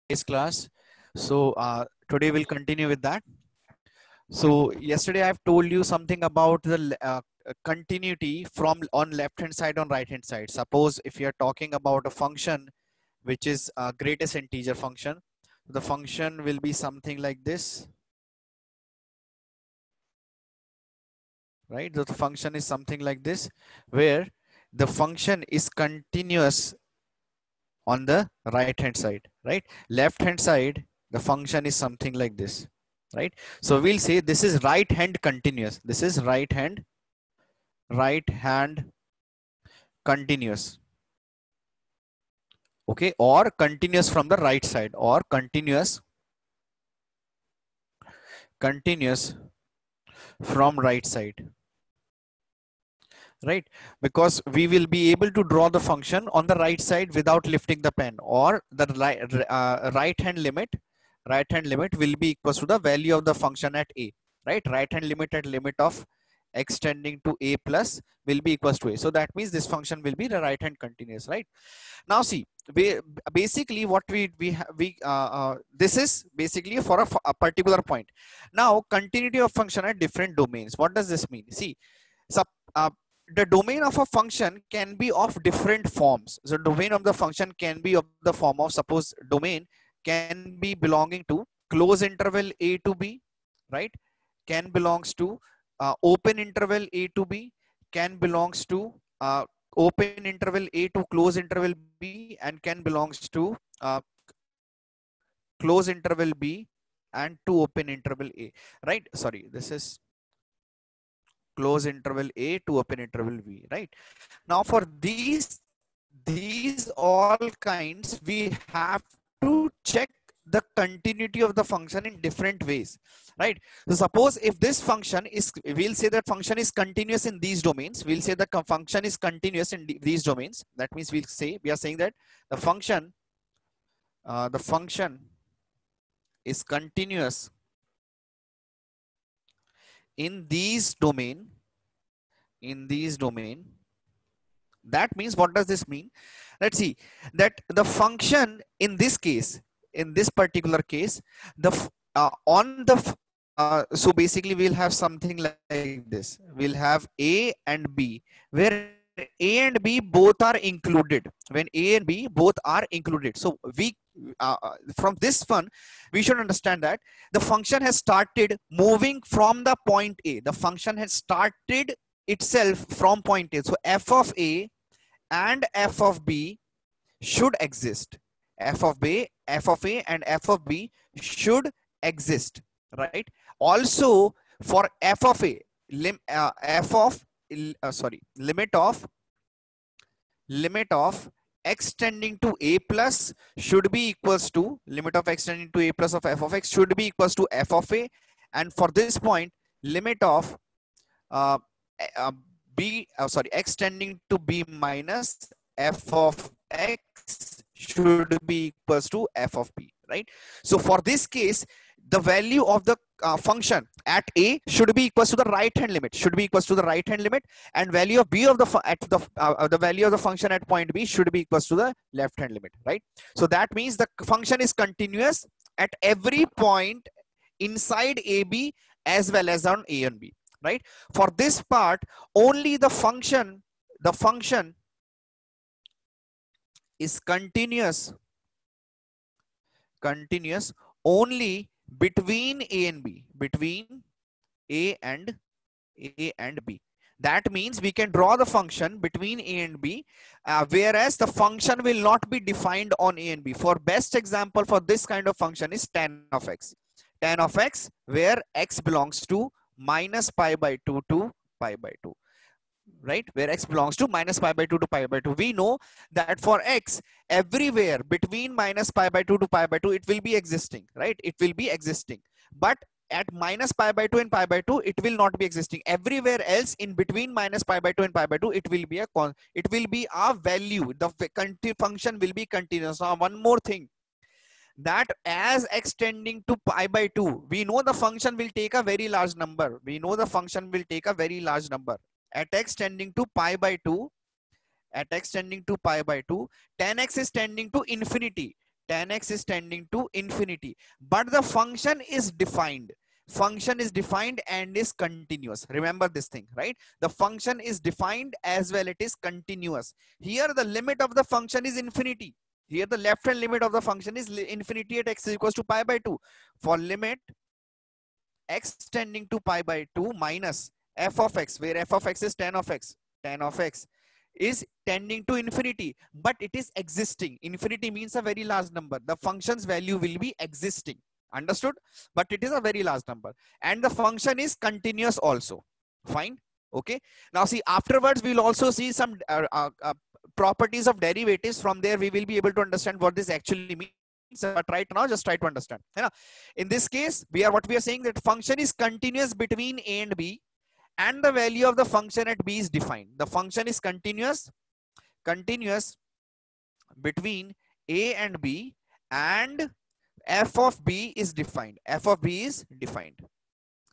Today's class. So today we'll continue with that. So yesterday I've told you something about the continuity from on left hand side on right hand side. Suppose if you're talking about a function which is greatest integer function, the function will be something like this, right? The function is something like this, where the function is continuous on the right hand side, right? Left hand side, the function is something like this, right? So we'll say this is right hand continuous. This is right hand continuous. Okay, or continuous from the right side, or continuous from right side, right? Because we will be able to draw the function on the right side without lifting the pen, or the right hand limit will be equals to the value of the function at a, right? Right hand limit at limit of x tending to a plus will be equals to a. So that means this function will be the right hand continuous, right? Now see, basically what this is basically for a particular point. Now continuity of function at different domains. What does this mean? See, sub, the domain of a function can be of different forms. The domain of the function can be of the form of, suppose domain can be belonging to close interval a to b, right? Can belongs to open interval a to b, can belongs to open interval a to close interval b, and can belongs to close interval b and to open interval a, right? Sorry, this is close interval a to open interval b, right? Now for these all kinds, we have to check the continuity of the function in different ways, right? So suppose if this function is, we'll say that function is continuous in these domains. We'll say the function is continuous in these domains. That means we are saying that the function is continuous in these domain. That means, what does this mean? Let's see that the function in this case, in this particular case, the so basically we'll have something like this. We'll have a and b, where a and b both are included. When a and b both are included, so we from this one we should understand that the function has started moving from the point a. The function has started itself from point a. So f of a and f of b should exist. F of a and f of b should exist, right? Also for f of a, limit of x tending to a plus should be equals to, limit of x tending to a plus of f of x should be equals to f of a, and for this point limit of x tending to b minus f of x should be equals to f of b, right? So for this case, the value of the function at a should be equals to the right hand limit, and value of b of the value of the function at point b should be equals to the left hand limit, right? So that means the function is continuous at every point inside ab as well as on a and b, right? For this part, only the function is continuous only between a and b, a and b. That means we can draw the function between a and b, whereas the function will not be defined on a and b. For best example for this kind of function is tan of x, where x belongs to minus pi by 2 to pi by 2, right? Where x belongs to minus pi by 2 to pi by 2. We know that for x, everywhere between minus pi by 2 to pi by 2, it will be existing, right? It will be existing. But at minus pi by 2 and pi by 2, it will not be existing. Everywhere else in between minus pi by 2 and pi by 2, it will be a value. The function will be continuous. Now, one more thing, that as x tending to pi by 2, we know the function will take a very large number. At x tending to pi by 2, tan x is tending to infinity. tan x is tending to infinity, but the function is defined. Function is defined and is continuous. Remember this thing, right? The function is defined as well, it is continuous. Here the limit of the function is infinity. Here the left hand limit of the function is infinity at x is equals to pi by 2. For limit x tending to pi by 2 minus f of x, where f of x is tan of x. Tan of x is tending to infinity, but it is existing. Infinity means a very large number. The function's value will be existing. Understood? But it is a very large number. And the function is continuous also. Fine. Okay. Now see, afterwards we'll also see some properties of derivatives. From there we will be able to understand what this actually means. But right now just try to understand. In this case, what we are saying that function is continuous between a and b, and the value of the function at b is defined. The function is continuous between a and b, and f of b is defined. F of b is defined,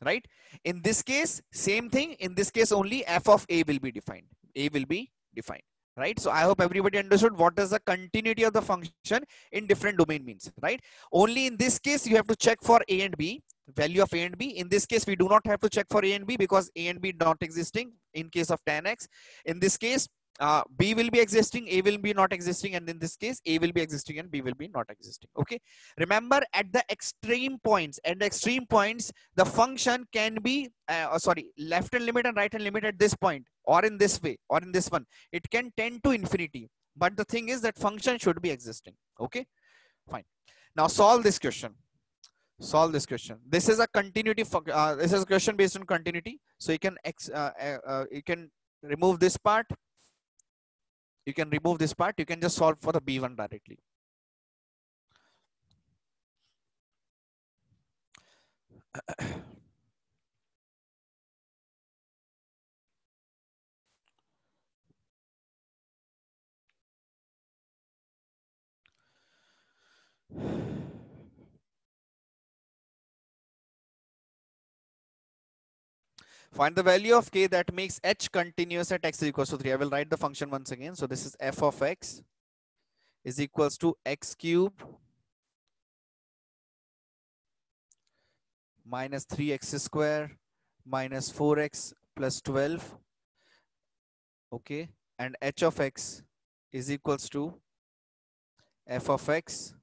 right? In this case, same thing. In this case only f of a will be defined. A will be defined, right? So I hope everybody understood what does the continuity of the function in different domain means, right? Only in this case you have to check for a and b, value of a and b. In this case we do not have to check for a and b because a and b not existing in case of tan x. In this case b will be existing, a will be not existing, and in this case a will be existing and b will be not existing. Okay, remember at the extreme points, the function can be left hand limit and right hand limit at this point, or in this way, or in this one, it can tend to infinity, but the thing is that function should be existing. Okay, fine. Now solve this question. This is a continuity. This is a question based on continuity, so you can remove this part. You can just solve for the b1 directly. Find the value of k that makes h continuous at x is equals to 3. I will write the function once again. So this is f of x is equals to x cube minus 3x square minus 4x plus 12. Okay, and h of x is equals to f of x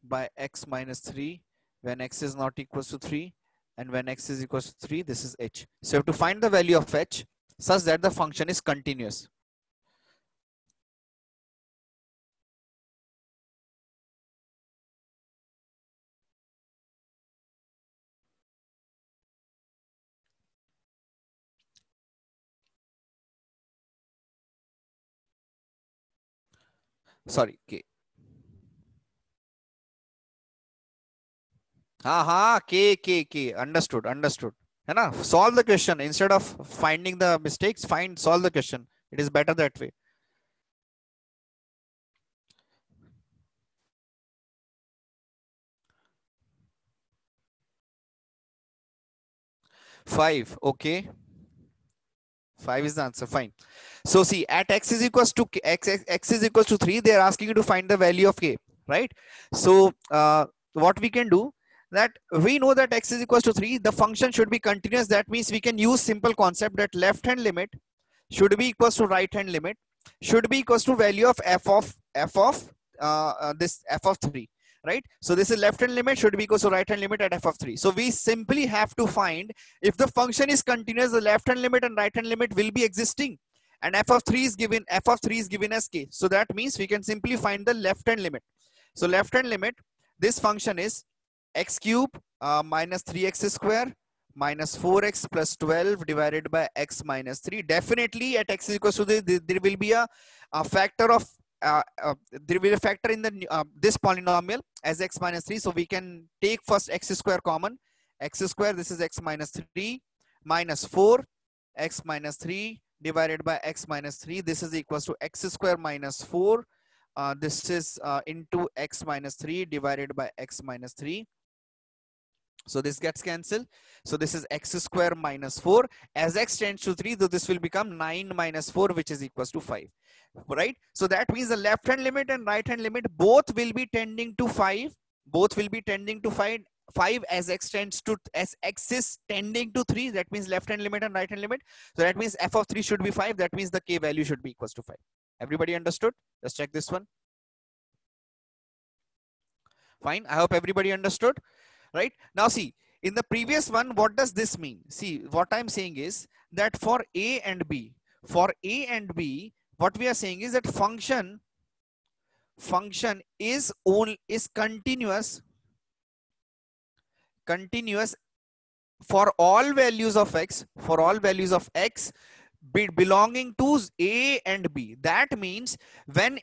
by x minus 3 when x is not equals to 3, and when x is equals to 3, this is h. So you have to find the value of h such that the function is continuous. Sorry, k. K. Understood. है ना? Solve the question instead of finding the mistakes. Solve the question. It is better that way. 5. Okay. 5 is the answer. Fine. So see, at x is equals to x is equals to 3, they are asking you to find the value of k, right? So what we can do, that we know that x is equals to 3, the function should be continuous. That means we can use simple concept that left hand limit should be equals to right hand limit should be equals to value of f of this f of 3, right? So this is left hand limit should be equals to right hand limit at f of 3. So we simply have to find, if the function is continuous, the left hand limit and right hand limit will be existing, and f of 3 is given as k. So that means we can simply find the left hand limit. So left hand limit, this function is x cube minus 3x square minus 4x plus 12 divided by x minus 3. Definitely at x is equals to there will be a factor of there will be a factor in the this polynomial as x minus 3. So we can take first x square common. X square, this is x minus 3 minus 4 x minus 3 divided by x minus 3. This is equals to x square minus 4. This is into x minus 3 divided by x minus 3. So this gets cancelled. So this is x square minus 4. As x tends to 3, so this will become 9 minus 4, which is equals to 5. Right? So that means the left hand limit and right hand limit both will be tending to 5. Both will be tending to 5 as x tends to, as x is tending to 3. That means left hand limit and right hand limit. So that means f of 3 should be 5. That means the k value should be equals to 5. Everybody understood? Let's check this one. Fine. I hope everybody understood. Right? Now see, in the previous one, what does this mean? See, what I'm saying is that for A and B, what we are saying is that function is continuous for all values of x, belonging to A and B. That means when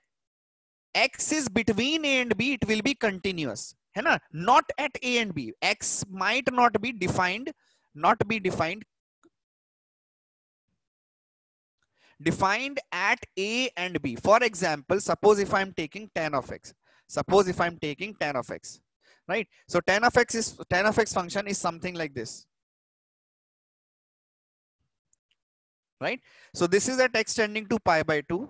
x is between A and B, it will be continuous. है ना? Not at A and B. X might not be defined at A and B. For example, suppose if I'm taking tan of x. Right? So tan of x function is something like this. Right? So this is at x tending to pi by 2.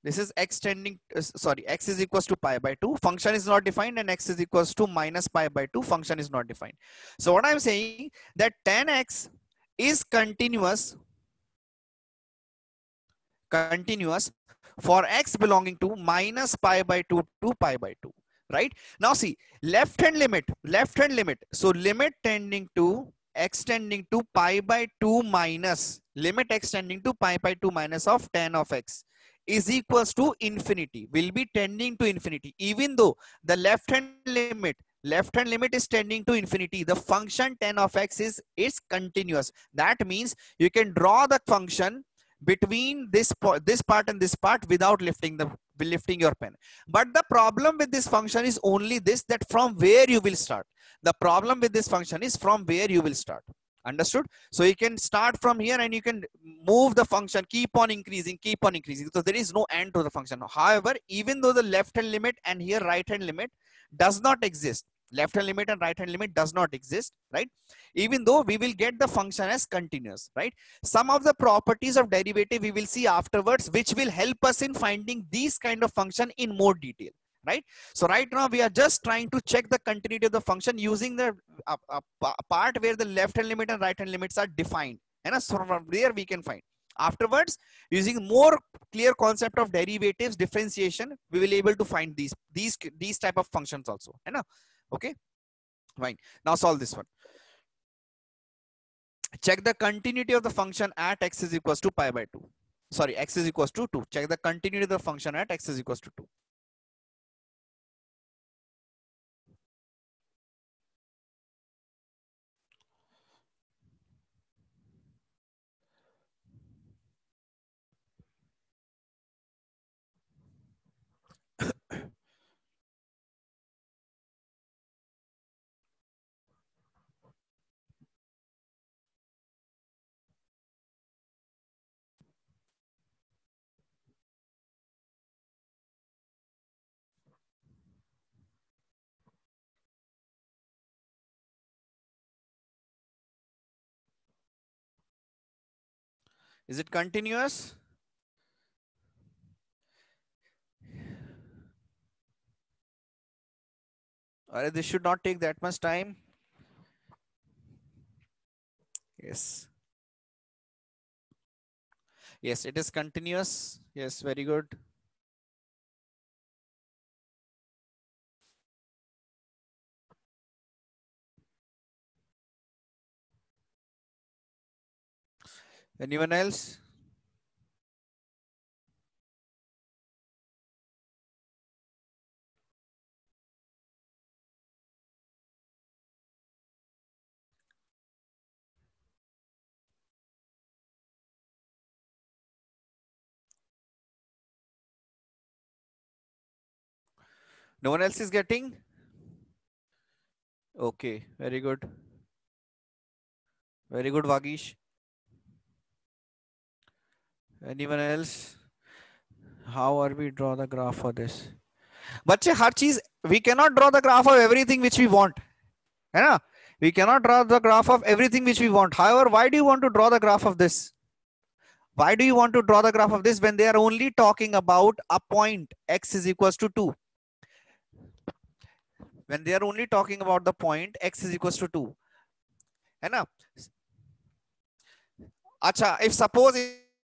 This is x tending, x is equals to pi by 2. Function is not defined, and x is equals to minus pi by 2. Function is not defined. So what I'm saying that tan x is continuous for x belonging to minus pi by 2 to pi by 2. Right? Now see, left hand limit. So limit tending to x tending to pi by 2 minus limit x tending to pi by 2 minus of tan of x is equals to infinity, will be tending to infinity. Even though the left hand limit is tending to infinity, the function tan of x is continuous. That means you can draw the function between this part and this part without lifting your pen. But the problem with this function is only this, that from where you will start. Understood? So you can start from here and you can move the function, keep on increasing. So there is no end to the function. However, even though the left hand limit and here right hand limit does not exist, right? Even though we will get the function as continuous, right? Some of the properties of derivative we will see afterwards, which will help us in finding these kind of function in more detail. Right? So right now we are just trying to check the continuity of the function using the part where the left hand limit and right hand limits are defined. And so from there we can find. Afterwards, using more clear concept of derivatives, differentiation, we will be able to find these type of functions also. Okay, fine. Now solve this one. Check the continuity of the function at x is equals to pi by 2. Sorry, x is equals to 2. Check the continuity of the function at x is equals to 2. Is it continuous? Or this should not take that much time. Yes. Yes, it is continuous. Yes, very good. Anyone else? No one else is getting? Okay, very good. Very good, Vagish. Anyone else? How are we draw the graph for this? बच्चे हर चीज we cannot draw the graph of everything which we want, है ना? We cannot draw the graph of everything which we want. However, why do you want to draw the graph of this? Why do you want to draw the graph of this when they are only talking about a point x is equals to 2? When they are only talking about the point x is equals to 2. है ना? Acha, if suppose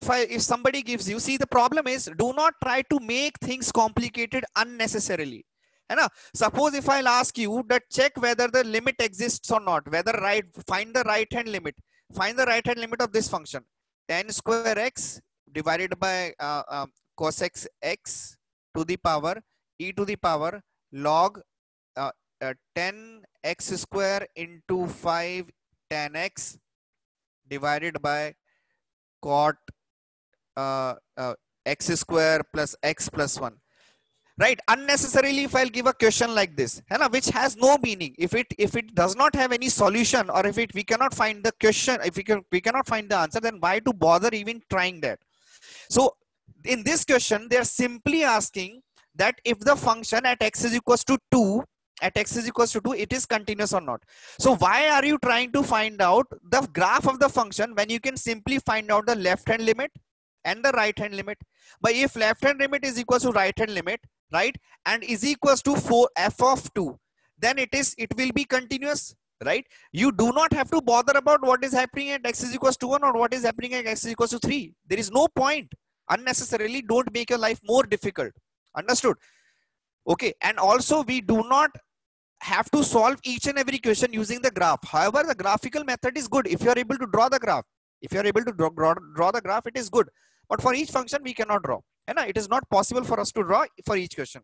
if somebody gives you, see, the problem is, do not try to make things complicated unnecessarily. है ना? Suppose if I'll ask you that check whether the limit exists or not, whether find the right hand limit. Find the right hand limit of this function. Tan square x divided by cos x to the power e to the power log 10 x square into 5 tan x divided by cot x square plus x plus 1. Right? Unnecessarily, if I'll give a question like this, which has no meaning, if it does not have any solution, or if we cannot find the question, if we cannot find the answer, then why to bother even trying that? So in this question, they are simply asking that if the function at x is equals to 2, it is continuous or not. So why are you trying to find out the graph of the function when you can simply find out the left hand limit and the right hand limit? But if left hand limit is equals to right hand limit, right, and is equals to 4 f of 2, then it will be continuous, right? You do not have to bother about what is happening at x is equals to 1 or what is happening at x is equals to 3. There is no point. Unnecessarily, don't make your life more difficult. Understood? Okay. And also, we do not have to solve each and every question using the graph. However, the graphical method is good if you are able to draw the graph. If you are able to draw the graph, it is good. But for each function, we cannot draw. It is not possible for us to draw for each question.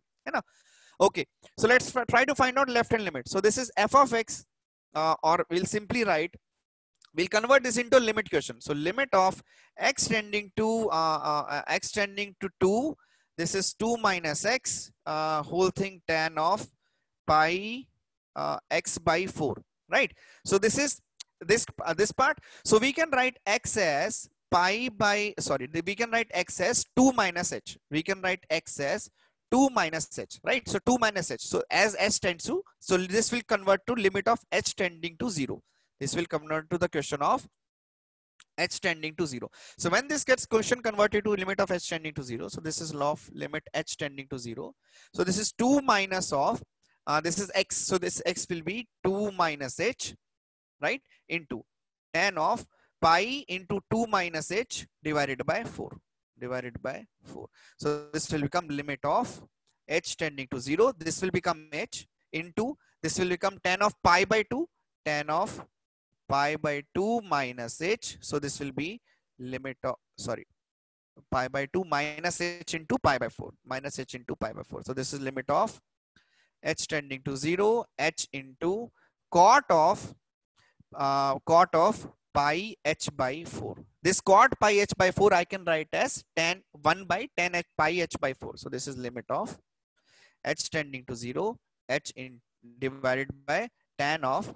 Okay. So let's try to find out left hand limit. So this is f of x, or we'll simply write, we'll convert this into a limit question. So limit of x tending to 2. This is 2 minus x whole thing tan of pi x by 4, right? So this is this part. So we can write x as pi by, sorry, we can write x as 2 minus h. We can write x as 2 minus h, right? So 2 minus h. So as h tends to, so this will convert to limit of h tending to 0. This will convert to the question of h tending to 0. So when this gets question converted to limit of h tending to 0, so this is law of limit h tending to 0. So this is 2 minus of this is x, so this x will be 2 minus h, right, into tan of pi into 2 minus h divided by 4. So this will become limit of h tending to 0. This will become h into, this will become tan of pi by 2, tan of pi by 2 minus h. So this will be limit of, sorry, pi by 2 minus h into pi by 4, minus h into pi by 4. So this is limit of h tending to 0, h into cot of pi h by 4. This cot pi h by 4 I can write as tan 1 by tan h pi h by 4. So this is limit of h tending to 0, h in divided by tan of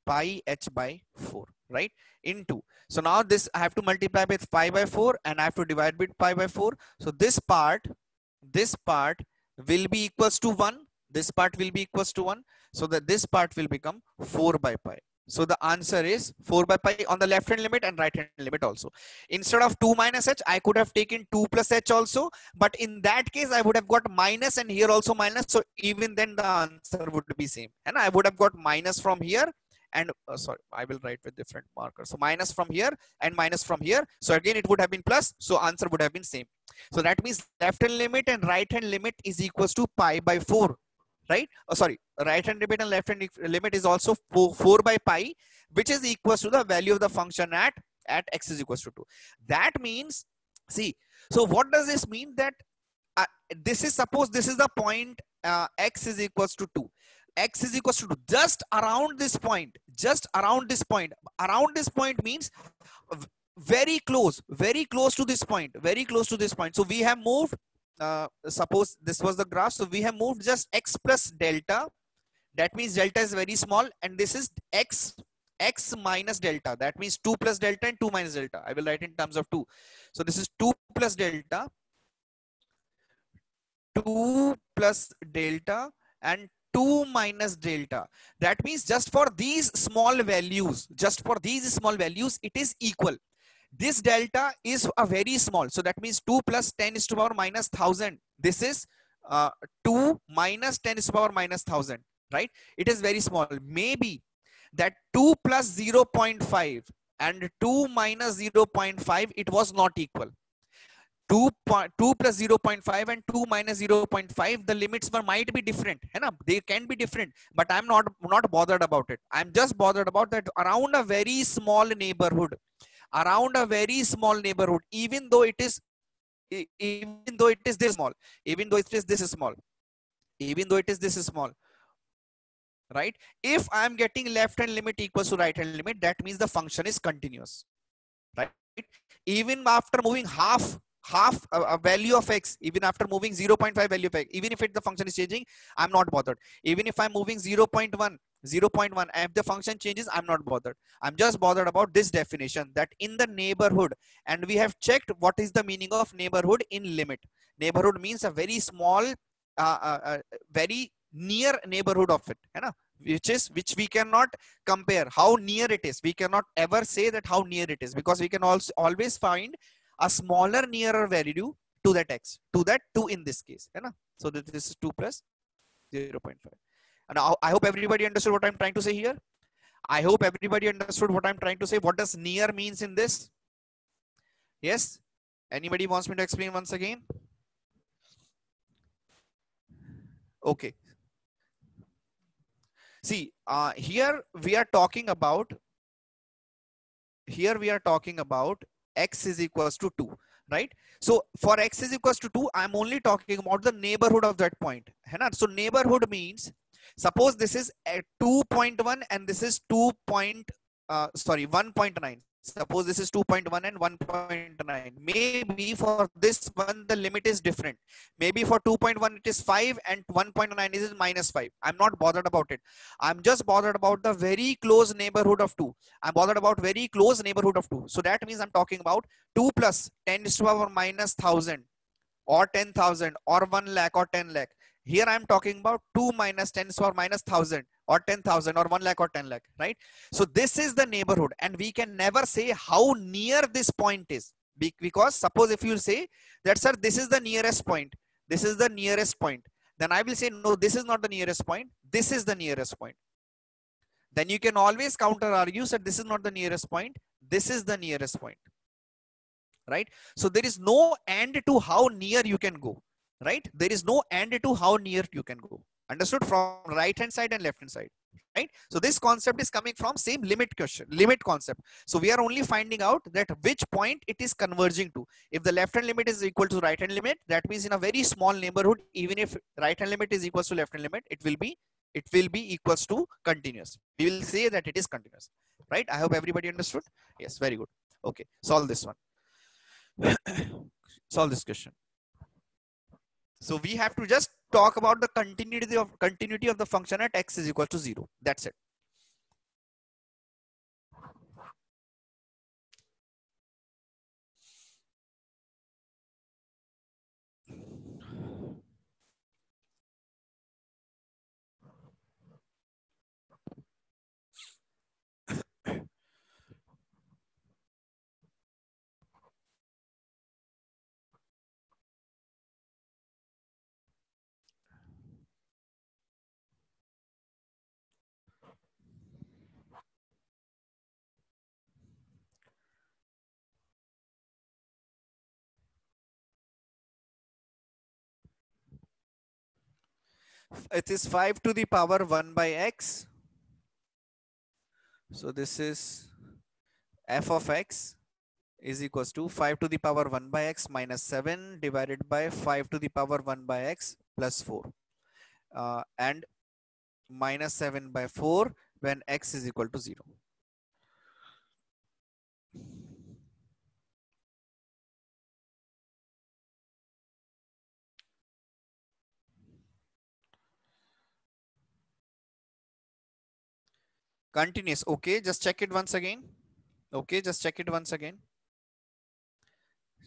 pi h by 4, right, into, so now this I have to multiply with pi by 4 and I have to divide with pi by 4. So this part will be equals to 1. This part will be equals to 1. So that this part will become 4 by pi. So the answer is 4 by pi on the left hand limit and right hand limit also. Instead of 2 minus h, I could have taken 2 plus h also. But in that case, I would have got minus and here also minus. So even then the answer would be same. And I would have got minus from here. And sorry, I will write with different markers. So minus from here and minus from here. So again, it would have been plus. So answer would have been same. So that means left hand limit and right hand limit is equals to pi by 4. Right? Oh, sorry, right hand limit and left hand limit is also 4 by pi, which is equals to the value of the function at x is equals to 2. That means, see, so what does this mean? That this is, suppose this is the point x is equals to 2. X is equals to 2. Just around this point. Around this point means very close to this point. So we have moved. Suppose this was the graph, so we have moved just x plus delta. That means delta is very small, and this is x minus delta. That means 2 plus delta and 2 minus delta. I will write in terms of 2. So this is 2 plus delta, 2 plus delta, and 2 minus delta. That means just for these small values, it is equal. This delta is a very small. So that means 2 plus 10 is to the power minus 1000. This is 2 minus 10 is to the power minus 1000, right? It is very small. Maybe that 2 plus 0.5 and 2 minus 0.5, it was not equal. 2 plus 0.5 and 2 minus 0.5, the limits might be different, है ना? They can be different, but I'm not bothered about it. I'm just bothered about that around a very small neighborhood, even though it is this small, even though it is this small, right? If I'm getting left hand limit equals to right hand limit, that means the function is continuous, right? Even after moving half a value of x, even after moving 0.5 value of x, even if the function is changing, I'm not bothered. Even if I'm moving 0.1, if the function changes, I'm not bothered. I'm just bothered about this definition, that in the neighborhood, and we have checked what is the meaning of neighborhood in limit. Neighborhood means a very small, very near neighborhood of it, है ना? Which we cannot compare how near it is. We cannot ever say that how near it is, because we can also always find a smaller nearer value to that x, to that 2 in this case, है ना? So this is 2 plus 0.5. And I hope everybody understood what I'm trying to say here. I hope everybody understood what I'm trying to say. What does near means in this? Yes? Anybody wants me to explain once again? Okay. See, here we are talking about x is equals to 2, right? So for x is equals to 2, I'm only talking about the neighborhood of that point, है ना? So neighborhood means, suppose this is 2.1 and this is 1.9. Suppose this is 2.1 and 1.9. Maybe for this one the limit is different. Maybe for 2.1 it is 5 and 1.9 is minus 5. I'm not bothered about it. I'm just bothered about the very close neighborhood of 2. I'm bothered about very close neighborhood of 2. So that means I'm talking about 2 plus 10 to the power minus 1000 or 10,000 or 1 lakh or 10 lakh. Here I'm talking about 2 minus 10 to the power minus 1000 or 10,000 or 1 lakh or 10 lakh, right? So this is the neighborhood, and we can never say how near this point is, because suppose if you say that, sir, this is the nearest point, then I will say, no, this is not the nearest point, this is the nearest point. Then you can always counter argue that this is not the nearest point, this is the nearest point, right? So there is no end to how near you can go, right? There is no end to how near you can go. Understood? From right hand side and left hand side, right? So this concept is coming from same limit concept. So we are only finding out that which point it is converging to. If the left hand limit is equal to right hand limit, that means in a very small neighborhood, even if right hand limit is equals to left hand limit, it will be equals to continuous. We will say that it is continuous, right? I hope everybody understood. Yes, very good. Okay, solve this one. Solve this question. So we have to just talk about the continuity of the function at x is equal to 0. That's it. It is 5 to the power 1 by x. So this is f of x is equals to 5 to the power 1 by x minus 7 divided by 5 to the power 1 by x plus 4. And minus 7 by 4 when x is equal to 0. Continuous. Okay, just check it once again. Okay, just check it once again.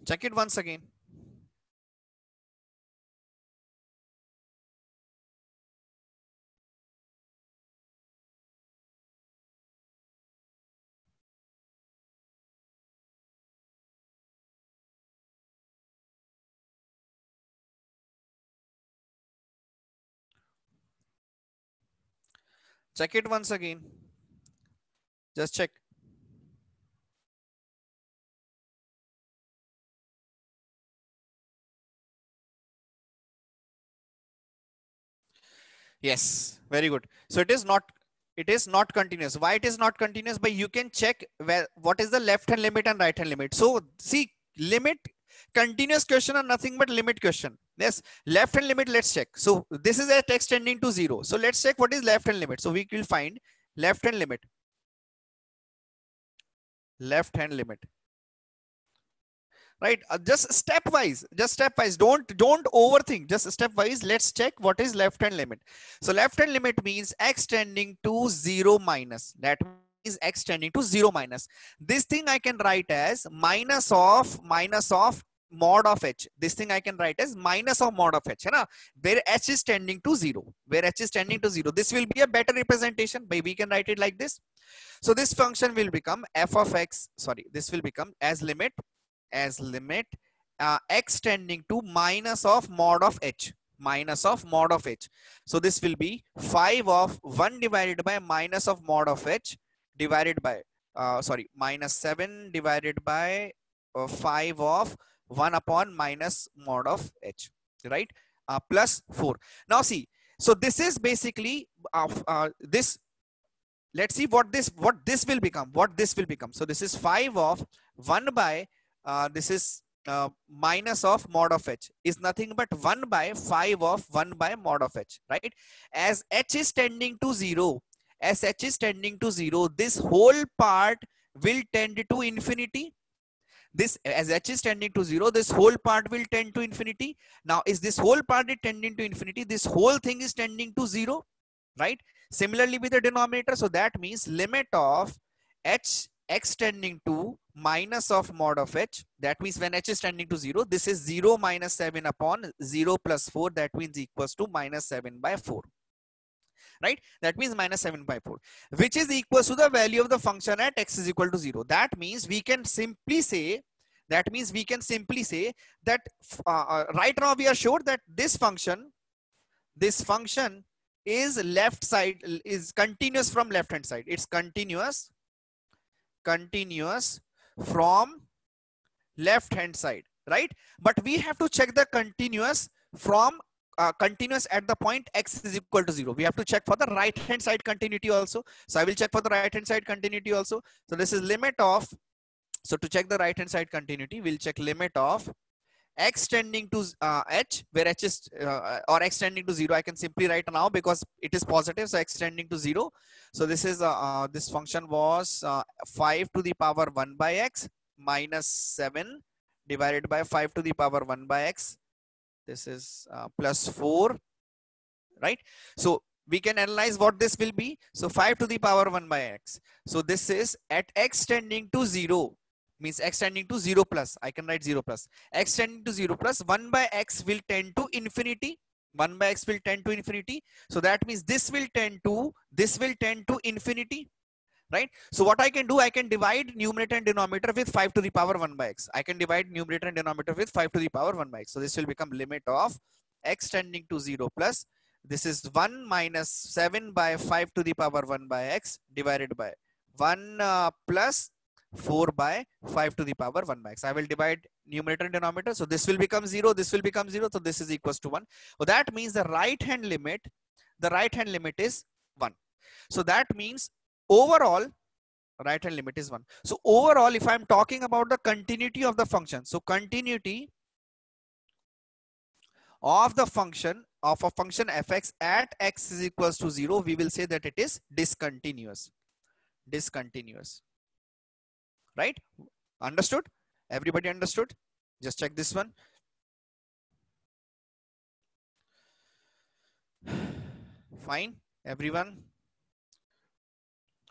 Check it once again. Check it once again. Just check. Yes, very good. So it is not continuous. Why it is not continuous? But you can check where what is the left hand limit and right hand limit. So see, limit, continuous question are nothing but limit question. Yes, left hand limit, let's check. So this is at x tending to 0. So let's check what is left hand limit. So we will find left hand limit. Left hand limit. Right, just stepwise, don't overthink, just stepwise. Let's check what is left hand limit. So left hand limit means x tending to 0 minus, that means x tending to 0 minus. This thing I can write as minus of mod of h. This thing I can write as minus of mod of h, na? Where h is tending to 0, where h is tending to 0. This will be a better representation, but we can write it like this. So this function will become f of x, sorry, this will become as limit x tending to minus of mod of h, minus of mod of h. So this will be 5 of 1 divided by minus of mod of h divided by minus 7 divided by 5 of 1 upon minus mod of h, right? Plus 4. Now see, so this is basically this. Let's see what this will become. So this is 5 of 1 by this is minus of mod of h is nothing but 1 by 5 of 1 by mod of h, right? As h is tending to 0, this whole part will tend to infinity. This, as h is tending to 0, this whole part will tend to infinity. Now is this whole part is tending to infinity, this whole thing is tending to 0, right? Similarly with the denominator, so that means limit of h x tending to minus of mod of h, that means when h is tending to 0, this is 0 minus 7 upon 0 plus 4, that means equals to minus 7 by 4, right? That means minus 7 by 4, which is equals to the value of the function at x is equal to 0. That means we can simply say that right now we are sure that this function is left side, is continuous from left hand side. It's continuous from left hand side, right? But we have to check the continuous from continuous at the point x is equal to 0. We have to check for the right hand side continuity also. So I will check for the right hand side continuity also. So this is limit of, so to check the right hand side continuity, we'll check limit of x tending to h, where h is or x tending to 0. I can simply write now because it is positive, so x tending to 0. So this is this function was 5 to the power 1 by x minus 7 divided by 5 to the power 1 by x. This is plus 4, right? So we can analyze what this will be. So 5 to the power 1 by x. So this is at x tending to 0, means x tending to 0 plus, I can write 0 plus, x tending to 0 plus 1 by x will tend to infinity. 1 by x will tend to infinity. So that means this will tend to infinity, right? So what I can do, I can divide numerator and denominator with 5 to the power 1 by x. I can divide numerator and denominator with 5 to the power 1 by x. So this will become limit of x tending to 0 plus, this is 1 minus 7 by 5 to the power 1 by x divided by 1 plus 4 by 5 to the power 1 by x. I will divide numerator and denominator. So this will become 0. This will become 0. So this is equals to 1. So that means the right hand limit is 1. So that means overall right hand limit is 1. So overall, if I'm talking about the continuity of the function, so continuity of the function of a function fx at x is equals to 0, we will say that it is discontinuous. Right? Understood? Everybody understood? Just check this one. Fine, everyone.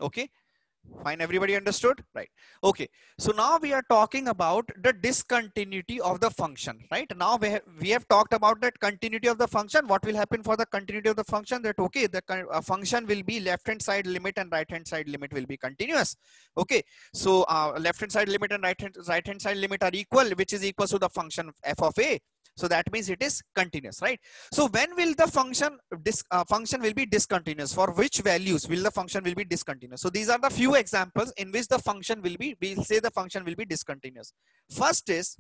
Okay. Fine, everybody understood? Right. Okay. So now we are talking about the discontinuity of the function, right? Now we have talked about that continuity of the function. What will happen for the continuity of the function? That okay, the function will be left hand side limit and right hand side limit will be continuous. Okay. So left hand side limit and right hand side limit are equal, which is equal to the function f of a. So that means it is continuous, right? So when will the function will be discontinuous? For which values will the function will be discontinuous? So these are the few examples in which the function will be, we'll say the function will be discontinuous. First is,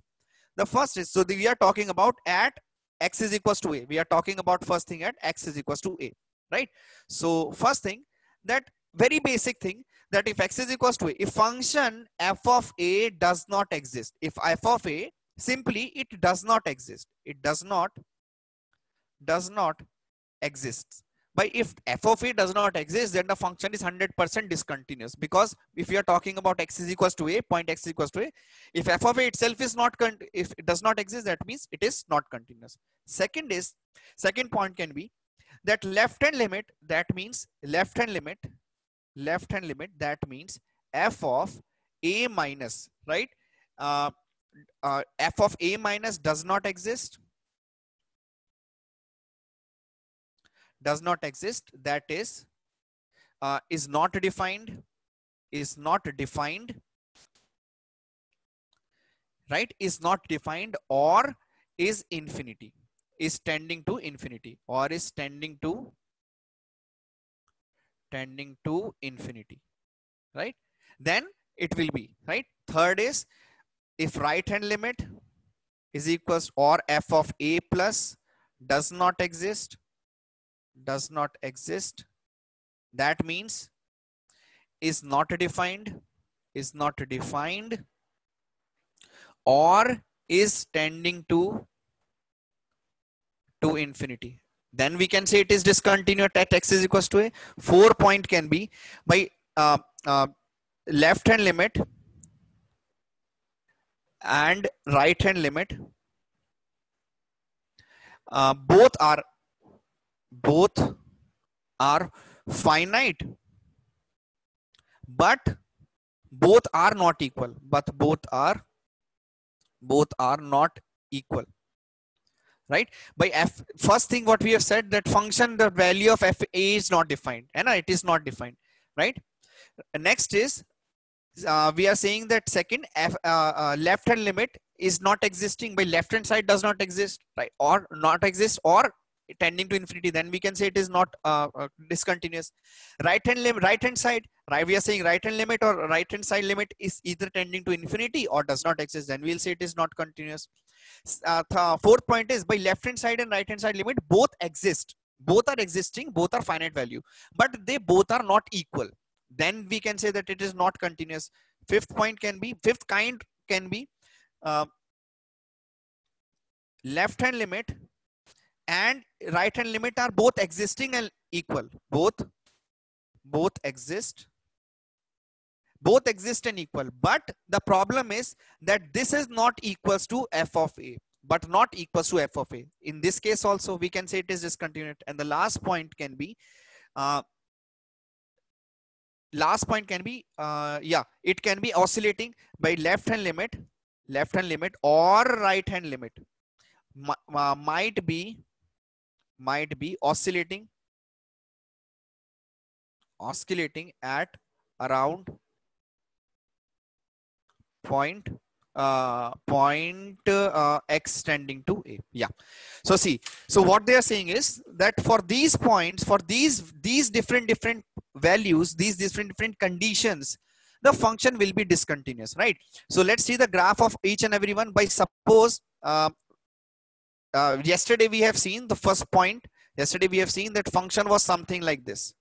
we are talking about at x is equals to a. We are talking about first thing at x is equals to a, right? So first thing, that very basic thing, that if x is equals to a, if function f of a does not exist, if f of a simply it does not exist, it does not exist. But if f of a does not exist, then the function is 100% discontinuous, because if we are talking about x is equals to a, point x is equals to a, if f of a itself is not, if it does not exist, that means it is not continuous. Second point can be that left hand limit, that means that means f of a minus, right? F of a minus does not exist, that is not defined, right? Is not defined, or is infinity, is tending to infinity, or is tending to infinity, right? Then it will be, right? Third is, if right hand limit is equals, or f of a plus does not exist, that means is not defined, or is tending to infinity, then we can say it is discontinuous at x is equals to a. 4 point can be by left hand limit and right hand limit, both are finite, but both are not equal, not equal, right? By f, first thing what we have said, that function, the value of f a is not defined, and it is not defined, right? Next is, we are saying that second, left hand limit is not existing, by left hand side does not exist, right? Or not exist, or tending to infinity, then we can say it is not discontinuous. Right hand side, right? We are saying right hand limit or right hand side limit is either tending to infinity or does not exist, then we'll say it is not continuous. Fourth point is, by left hand side and right hand side limit both exist, both are existing, both are finite value, but they both are not equal, then we can say that it is not continuous. Fifth kind can be left hand limit and right hand limit are both existing and equal, both exist and equal, but the problem is that this is not equals to f of a, but not equals to f of a. In this case also we can say it is discontinuous. And the last point can be it can be oscillating by left hand limit or right hand limit, might be oscillating at around point x tending to a. Yeah. So see, so what they are saying is that for these points, for these different values, these different conditions, the function will be discontinuous, right? So let's see the graph of each and every one. By suppose yesterday we have seen the first point. Yesterday we have seen that function was something like this,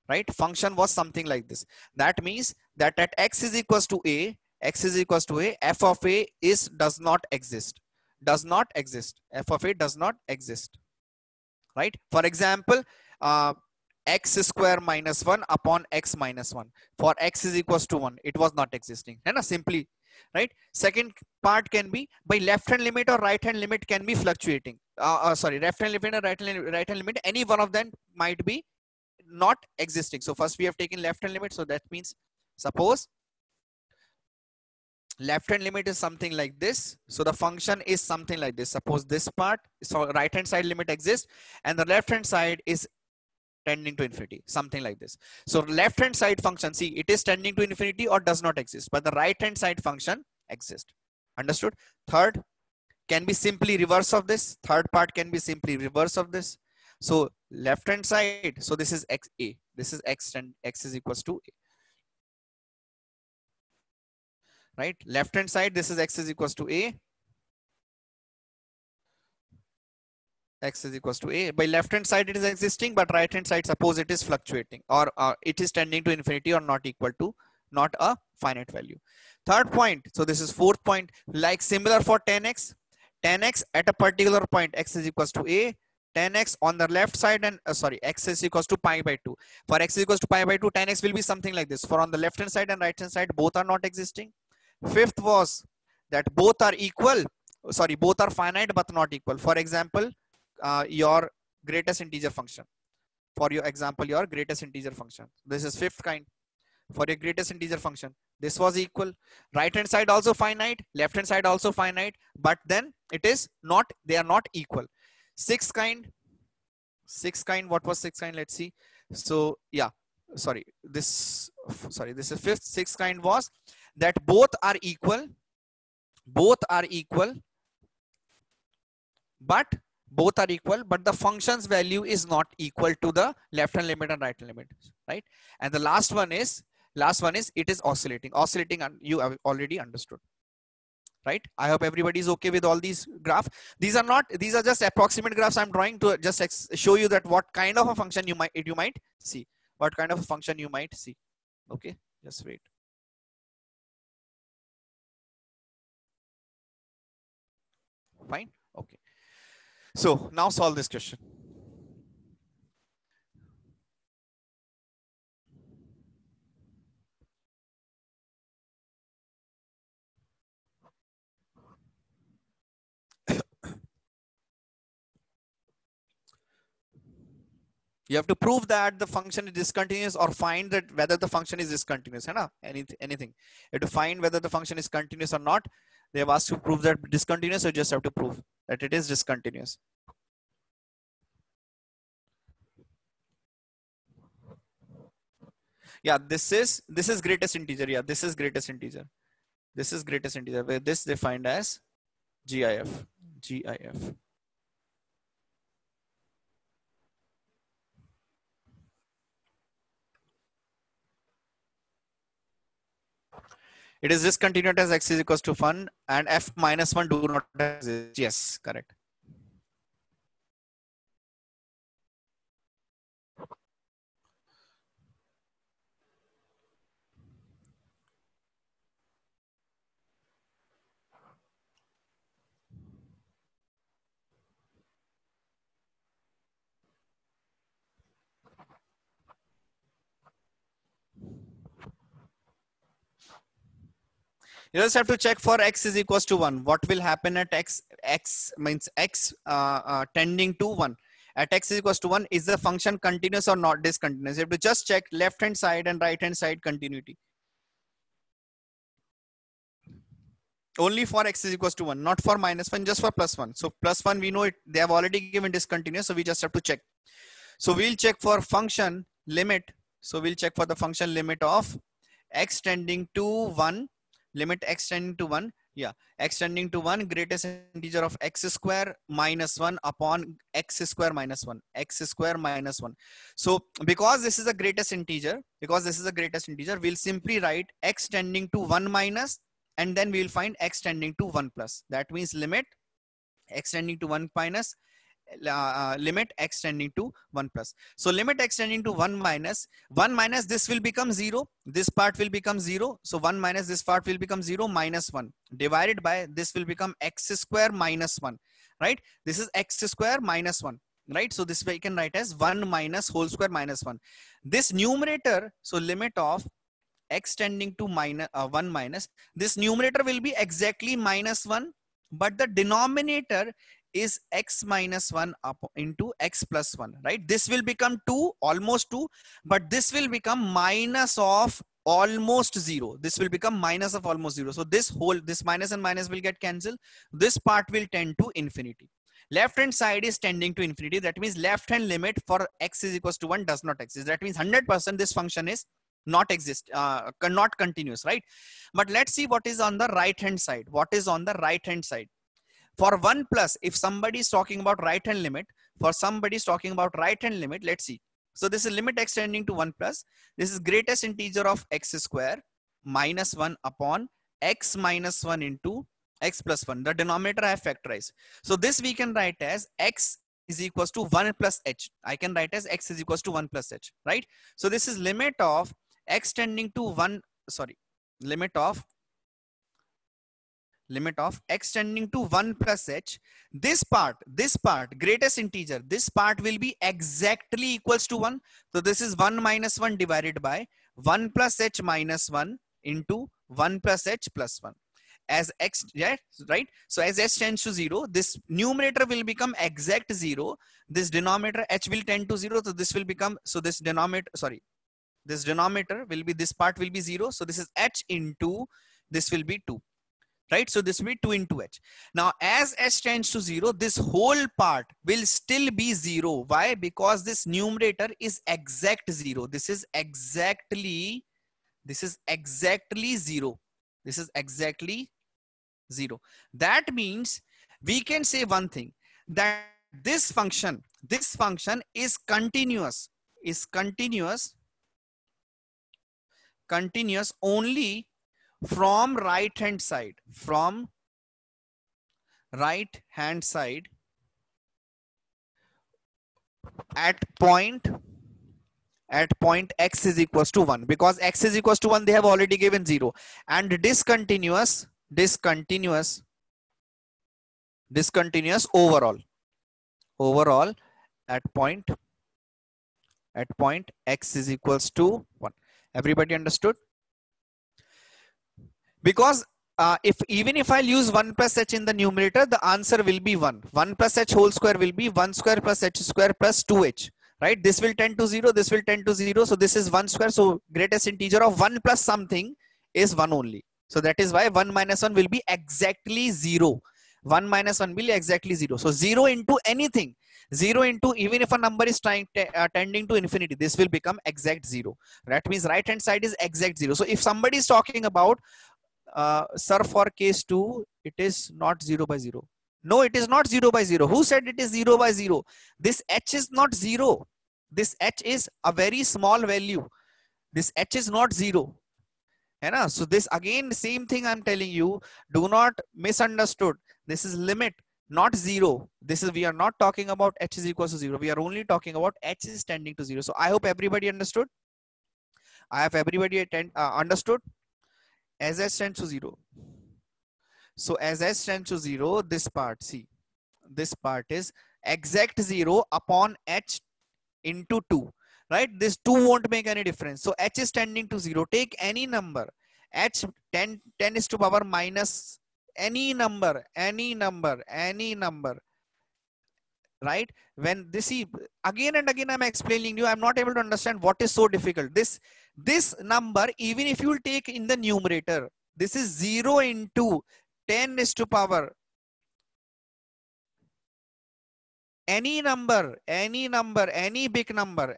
right? Function was something like this. That means that at x is equals to a, f of a does not exist. F of a does not exist, right? For example, x square minus 1 upon x minus 1. For x is equals to 1, it was not existing. And simply, right? Second part can be by left hand limit or right hand limit can be fluctuating. Left hand limit or right hand limit, any one of them might be not existing. So first we have taken left hand limit. So that means, suppose left hand limit is something like this. So the function is something like this. Suppose this part, so right hand side limit exists and the left hand side is tending to infinity, something like this. So left hand side function, see, it is tending to infinity or does not exist, but the right hand side function exists. Understood? Third, can be simply reverse of this. Third part can be simply reverse of this. So left hand side, so this is x a, this is x and x is equals to a, right? Left hand side, this is x is equals to a, x is equals to a. By left hand side it is existing, but right hand side suppose it is fluctuating, or it is tending to infinity or not equal to, not a finite value. Third point, so this is fourth point, like similar for 10x. 10x at a particular point, x is equals to a, 10x on the left side, and sorry, x is equals to pi by 2. For x is equals to pi by 2, 10x will be something like this. For on the left hand side and right hand side, both are not existing. Fifth was that both are equal, sorry, both are finite but not equal. For example, your greatest integer function. For your example, your greatest integer function. This is fifth kind. For your greatest integer function, this was equal. Right hand side also finite, left hand side also finite, but then it is not, they are not equal. Sixth kind, what was sixth kind? Let's see. So yeah, sorry, this is fifth. Sixth kind was that both are equal, but the function's value is not equal to the left hand limit and right hand limit, right? And the last one is it is oscillating, and you have already understood, right? I hope everybody is okay with all these graphs. These are just approximate graphs I'm drawing to just show you that what kind of a function you might see, okay, just wait. Fine. Okay, so now solve this question. You have to prove that the function is discontinuous, or find that whether the function is discontinuous. Anything. You have to find whether the function is continuous or not. They have asked you to prove that discontinuous, so you just have to prove that it is discontinuous. Yeah, this is greatest integer. Yeah, this is greatest integer. This is greatest integer, where this defined as GIF. It is discontinuous as x is equals to 1 and f minus 1 do not exist. Yes, correct. You just have to check for x is equals to 1. What will happen at x? X means x tending to 1. At x is equals to 1, is the function continuous or not discontinuous? You have to just check left hand side and right hand side continuity. Only for x is equals to 1, not for minus 1, just for plus 1. So plus 1, we know it, they have already given discontinuous, so we just have to check. So we'll check for function limit. So we'll check for the function limit of x tending to 1, limit x tending to 1. Yeah, x tending to 1, greatest integer of x square minus 1 upon x square minus 1, x square minus 1. So because this is the greatest integer, we'll simply write x tending to 1 minus, and then we'll find x tending to 1 plus. That means limit x tending to 1 minus, limit x tending to 1 plus. So limit x tending to 1 minus, this will become 0. This part will become 0. So 1 minus this part will become 0, minus 1 divided by this will become x square minus 1, right? This is x square minus 1, right? So this way you can write as 1 minus whole square minus 1. This numerator, so limit of x tending to minus 1 minus, this numerator will be exactly minus 1, but the denominator is x minus 1 up into x plus 1, right? This will become 2, almost 2, but this will become minus of almost 0. This will become minus of almost 0. So this minus and minus will get cancelled. This part will tend to infinity. Left hand side is tending to infinity. That means left hand limit for x is equals to 1 does not exist. That means 100% this function is not continuous, right? But let's see what is on the right hand side. For 1 plus, if somebody is talking about right hand limit, for somebody is talking about right hand limit, let's see. So this is limit extending to 1 plus. This is greatest integer of x square minus 1 upon x minus 1 into x plus 1. The denominator I have factorized. So this we can write as x is equals to 1 plus h. I can write as x is equals to 1 plus h, right? So this is limit of x tending to 1, sorry, limit of x tending to 1 plus h. This part, greatest integer, this part will be exactly equals to 1. So this is 1 minus 1 divided by 1 plus h minus 1 into 1 plus h plus 1. As x, yeah, right? So as h tends to 0, this numerator will become exact 0. This denominator h will tend to 0. So this will become, so this denominator, sorry, this denominator will be, this part will be 0. So this is h into, this will be 2. Right? So this will be 2 into h. Now, as h tends to 0, this whole part will still be 0. Why? Because this numerator is exact 0. This is exactly 0. This is exactly 0. That means we can say one thing, that this function is continuous, only from right hand side, at point x is equals to 1, because x is equals to 1 they have already given 0, and discontinuous overall at point x is equals to 1. Everybody understood? Because if even if I'll use 1 plus h in the numerator, the answer will be 1. 1 plus h whole square will be 1 square plus h square plus 2h. Right? This will tend to 0. This will tend to 0. So this is 1 square. So greatest integer of 1 plus something is 1 only. So that is why 1 minus 1 will be exactly 0. 1 minus 1 will be exactly 0. So 0 into anything. 0 into, even if a number is tending to infinity, this will become exact 0. That means right hand side is exact 0. So if somebody is talking about sir, for case 2, it is not 0 by 0. No, it is not 0 by 0. Who said it is 0 by 0? This h is not 0. This h is a very small value. This h is not 0. So this again, same thing I'm telling you. Do not misunderstood. This is limit, not 0. This is, we are not talking about h is equals to 0. We are only talking about h is tending to 0. So I hope everybody understood. I have everybody understood. As h tends to 0. So as h tends to 0, this part, see, this part is exact 0 upon h into 2, right? This 2 won't make any difference. So h is tending to 0. Take any number, h 10 is to power minus any number, right? When this, see, again and again I'm explaining you, I'm not able to understand what is so difficult. This number, even if you will take in the numerator, this is 0 into 10 is to power any number, any big number.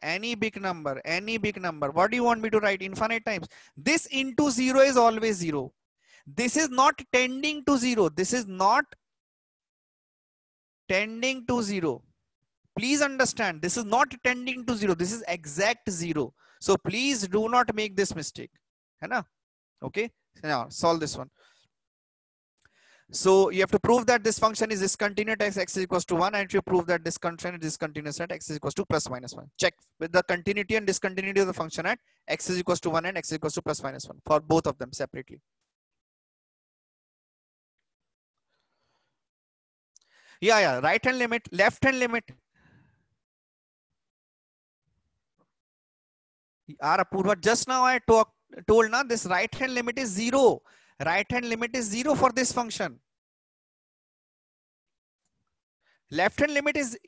What do you want me to write? Infinite times. This into 0 is always 0. This is not tending to 0. This is not tending to 0. Please understand, this is not tending to 0. This is exact 0. So please do not make this mistake. Okay. Now solve this one. So you have to prove that this function is discontinuous at x is equals to 1, and if you prove that this function is discontinuous at x is equals to plus minus 1. Check with the continuity and discontinuity of the function at x is equals to 1 and x is equals to plus minus 1 for both of them separately. Yeah. Right hand limit, left hand limit. Apurva, just now I told now this right hand limit is 0. Right hand limit is 0 for this function. Left hand limit is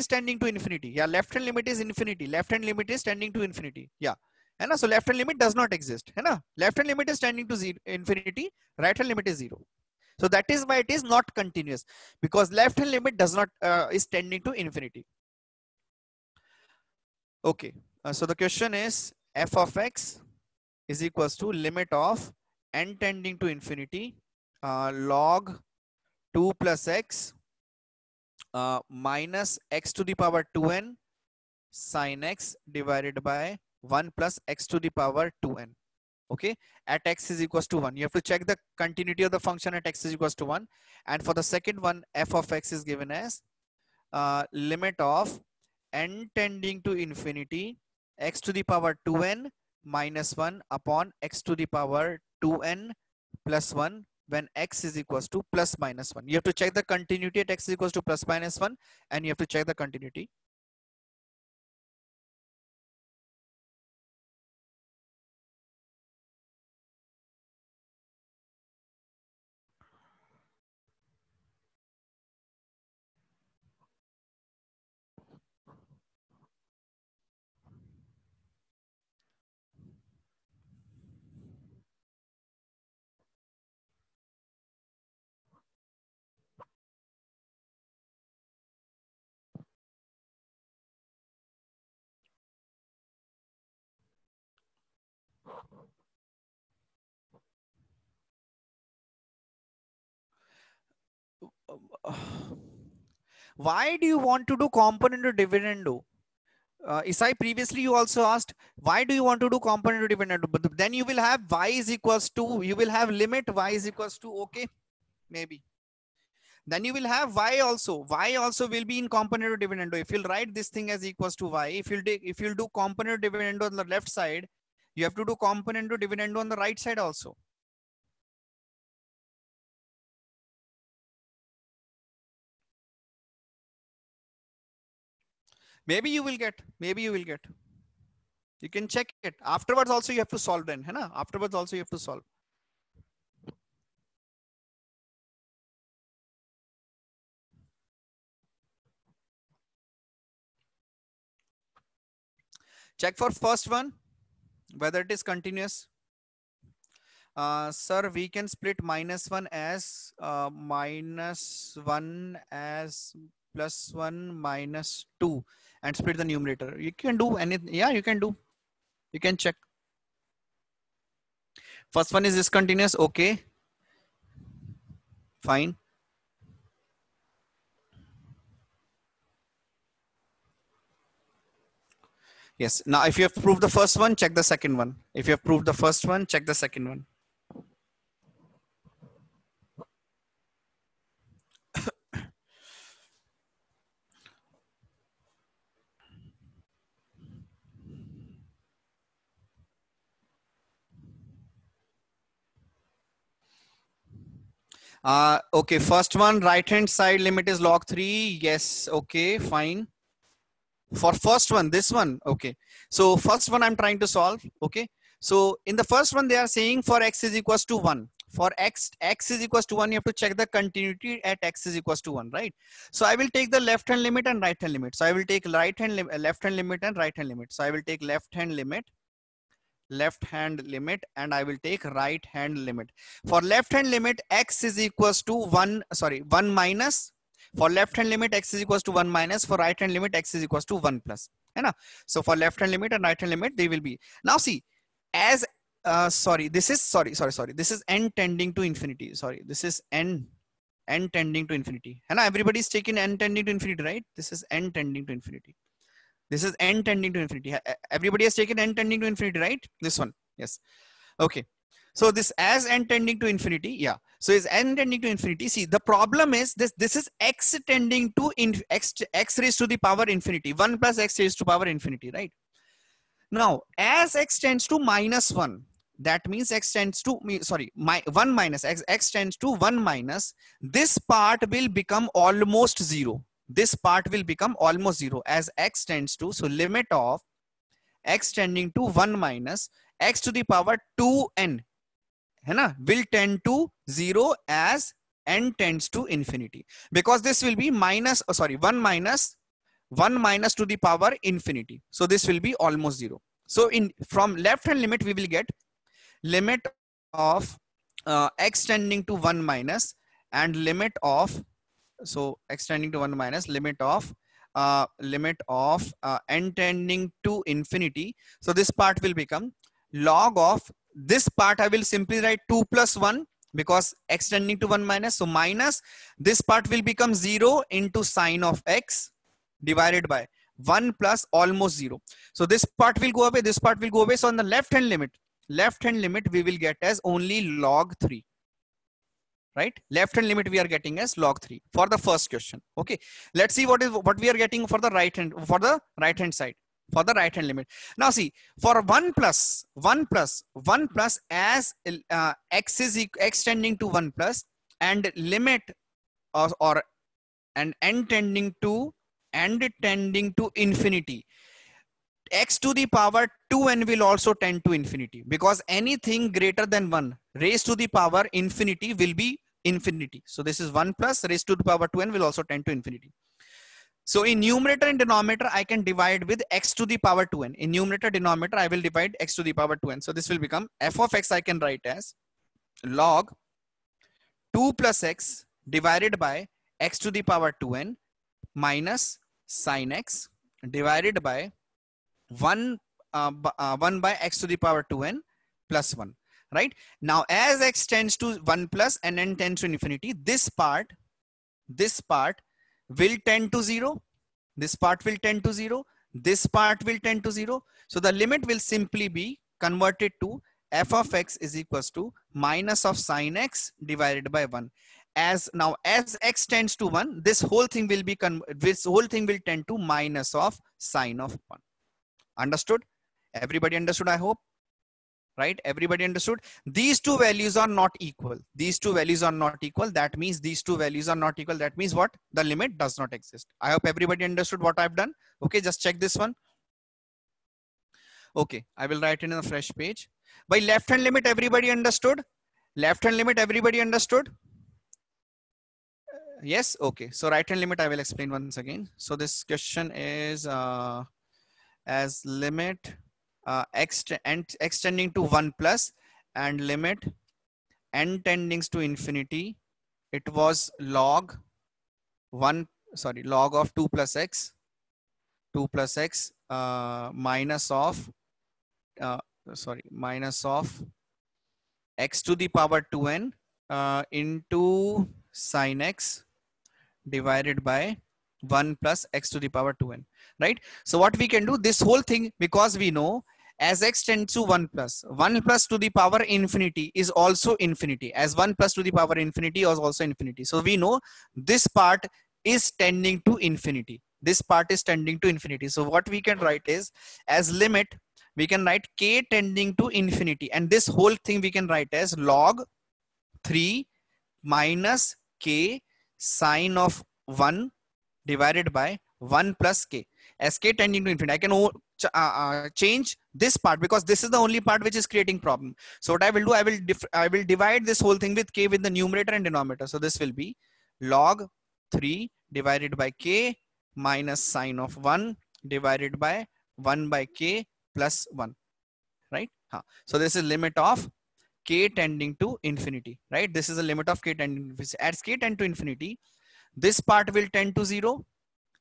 tending to infinity. Yeah, left hand limit is infinity. Left hand limit is tending to infinity. Yeah. So left hand limit does not exist. Left hand limit is tending to infinity. Right hand limit is 0. So that is why it is not continuous, because left hand limit does not is tending to infinity. Okay. So the question is f of x is equals to limit of n tending to infinity log 2 plus x minus x to the power 2n sin x divided by 1 plus x to the power 2n. Okay, at x is equals to 1. You have to check the continuity of the function at x is equals to 1. And for the second one, f of x is given as limit of n tending to infinity x to the power 2n minus 1 upon x to the power 2n plus 1 when x is equals to plus minus 1. You have to check the continuity at x is equals to plus minus 1, and you have to check the continuity. Why do you want to do component to dividendo? Isai, previously you also asked, why do you want to do component to dividendo? But then you will have y is equals to, you will have limit y is equals to, okay, maybe. Then you will have y also will be in component to dividendo. If you'll write this thing as equals to y, if you'll do component to dividendo on the left side, you have to do component to dividendo on the right side also. Maybe you will get. You can check it. Afterwards also you have to solve then. Hai na? Afterwards also you have to solve. Check for first one, whether it is continuous. Sir, we can split -1 as -1 as +1 minus 2 and split the numerator. You can do anything. Yeah, you can do. You can check. First one is discontinuous. Okay. Fine. Yes. Now, if you have proved the first one, check the second one. If you have proved the first one, check the second one. Okay, first one, right hand side limit is log 3. Yes, okay, fine. For first one, this one, okay. So first one I'm trying to solve, okay. So in the first one, they are saying for x is equals to 1. For x is equals to 1, you have to check the continuity at x is equals to 1, right? So I will take the left hand limit and right hand limit. So I will take left hand limit and right hand limit. So I will take left hand limit, and I will take right hand limit. For left hand limit, x is equals to 1 minus. For left hand limit, x is equals to 1 minus. For right hand limit, x is equals to 1 plus. So for left hand limit and right hand limit, they will be. Now see, as this is n tending to infinity. This is n tending to infinity. Everybody's taking n tending to infinity, right? This is n tending to infinity. This is n tending to infinity. Everybody has taken n tending to infinity, right? This one. Yes. Okay. So this as n tending to infinity. Yeah. So is n tending to infinity. See, the problem is this is x tending to x raised to the power infinity. 1 plus x raised to power infinity, right? Now, as x tends to -1, that means x tends to 1 minus x tends to 1 minus, this part will become almost 0. This part will become almost 0 as x tends to, so limit of x tending to 1 minus x to the power 2n will tend to 0 as n tends to infinity, because this will be 1 minus to the power infinity. So this will be almost 0. So from left hand limit, we will get limit of x tending to 1 minus and limit of, so x tending to 1 minus limit of n tending to infinity. So this part will become log of this part. I will simply write 2 plus 1 because x tending to 1 minus. So minus, this part will become 0 into sine of x divided by 1 plus almost 0. So this part will go away, this part will go away. So on the left hand limit, we will get as only log 3. Right? Left hand limit we are getting as log 3 for the first question. Okay. Let's see what we are getting for the right hand side. For the right hand limit. Now see, for 1 plus as x tending to 1 plus and limit and n tending to infinity, x to the power 2n will also tend to infinity, because anything greater than 1 raised to the power infinity will be infinity. So this is 1 plus raised to the power 2n will also tend to infinity. So in numerator and denominator, I can divide with x to the power 2n. In numerator, denominator, I will divide x to the power 2n. So this will become f of x, I can write as log 2 plus x divided by x to the power 2n minus sine x divided by 1 by x to the power 2n plus 1. Right? Now, as x tends to 1 plus and n tends to infinity, this part will tend to 0. This part will tend to 0. This part will tend to 0. So the limit will simply be converted to f of x is equals to minus of sine x divided by 1. As x tends to 1, this whole thing will tend to minus of sine of 1. Understood? Everybody understood, I hope. Right? Everybody understood? These two values are not equal. These two values are not equal. That means these two values are not equal. That means what? The limit does not exist. I hope everybody understood what I've done. Okay, just check this one. Okay, I will write it in a fresh page. By left hand limit, everybody understood? Left hand limit, everybody understood? Yes? Okay. So right hand limit, I will explain once again. So this question is as limit x tending to 1 plus and limit n tending to infinity, it was log of 2 plus x minus of x to the power 2n into sine x divided by 1 plus x to the power 2n. Right? So what we can do, this whole thing, because we know as x tends to 1 plus to the power infinity is also infinity, as 1 plus to the power infinity is also infinity. So we know this part is tending to infinity. This part is tending to infinity. So what we can write is, as limit, we can write k tending to infinity, and this whole thing we can write as log 3 minus k sine of 1 divided by 1 plus k. As k tending to infinity, I can change this part because this is the only part which is creating problem. So what I will do, I will divide this whole thing with k with the numerator and denominator. So this will be log 3 divided by k minus sine of 1 divided by 1 by k plus 1. Right? So this is limit of k tending to infinity. Right? This is the limit of k tending to infinity. As k tend to infinity, this part will tend to 0.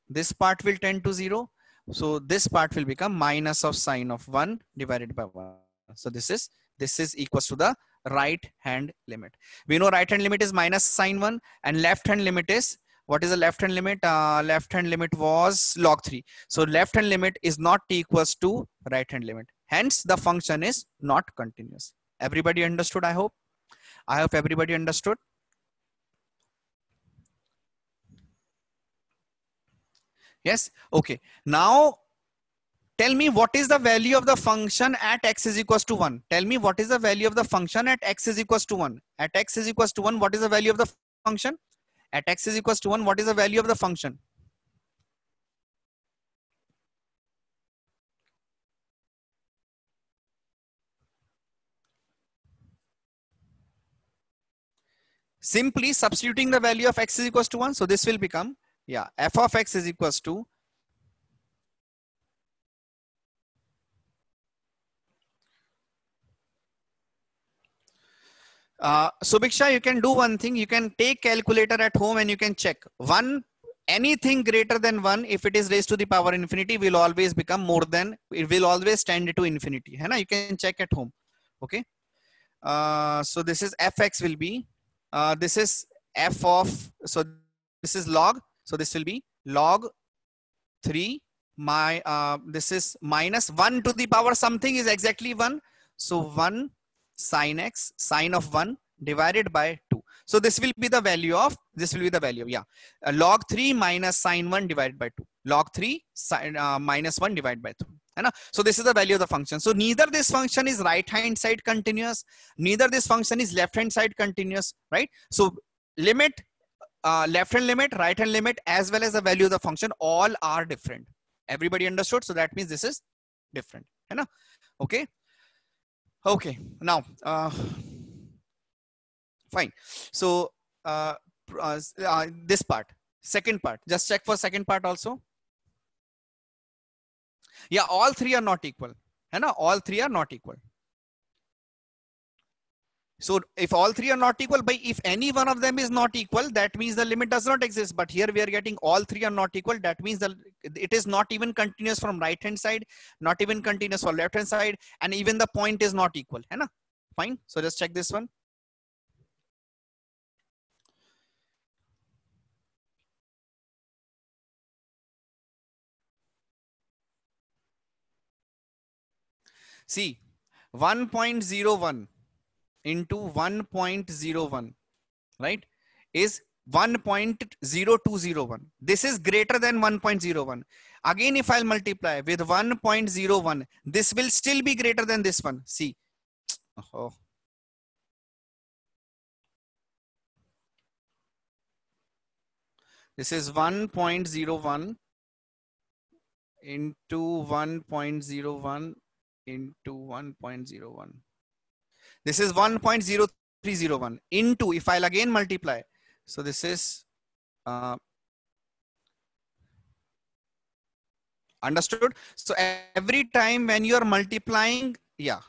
This part will tend to 0. So this part will become minus of sine of 1 divided by 1. So this is equals to the right hand limit. We know right hand limit is minus sine 1 and left hand limit is, what is the left hand limit? Left hand limit was log 3. So left hand limit is not equals to right hand limit. Hence the function is not continuous. Everybody understood, I hope? I hope everybody understood. Yes. Okay. Now tell me what is the value of the function at x is equals to 1. Tell me what is the value of the function at x is equals to 1. At x is equals to 1, what is the value of the function? At x is equals to 1, what is the value of the function? Simply substituting the value of x is equals to 1. So this will become, yeah, f of x is equals to Subiksha, you can do one thing. You can take calculator at home and you can check. Anything greater than 1, if it is raised to the power infinity, will always become more than, it will always tend to infinity. You can check at home. Okay. So this is fx will be, this is f of, so this is log, so this will be log 3, my this is minus 1 to the power something is exactly 1. So 1 sine x, sine of 1 divided by 2. So this will be the value of, this will be the value, yeah. Log 3 minus sine 1 divided by 2. Log 3 sine, minus 1 divided by 2. So this is the value of the function. So neither this function is right hand side continuous, neither this function is left hand side continuous, right? So limit, left hand limit, right hand limit, as well as the value of the function, all are different. Everybody understood? So that means this is different. Okay. Okay. Now, fine. So this part, second part, just check for second part also. Yeah, all three are not equal. All three are not equal. So if all three are not equal, by if any one of them is not equal, that means the limit does not exist. But here we are getting all three are not equal. That means that it is not even continuous from right hand side, not even continuous for left hand side, and even the point is not equal. Fine. So just check this one. See, 1.01 into 1.01, right, is 1.0201. This is greater than 1.01. Again, if I'll multiply with 1.01, this will still be greater than this one. See, oh. This is 1.01 into 1.01 into 1.01. This is 1.0301 into, if I'll again multiply. So this is, understood? So every time when you are multiplying, yeah,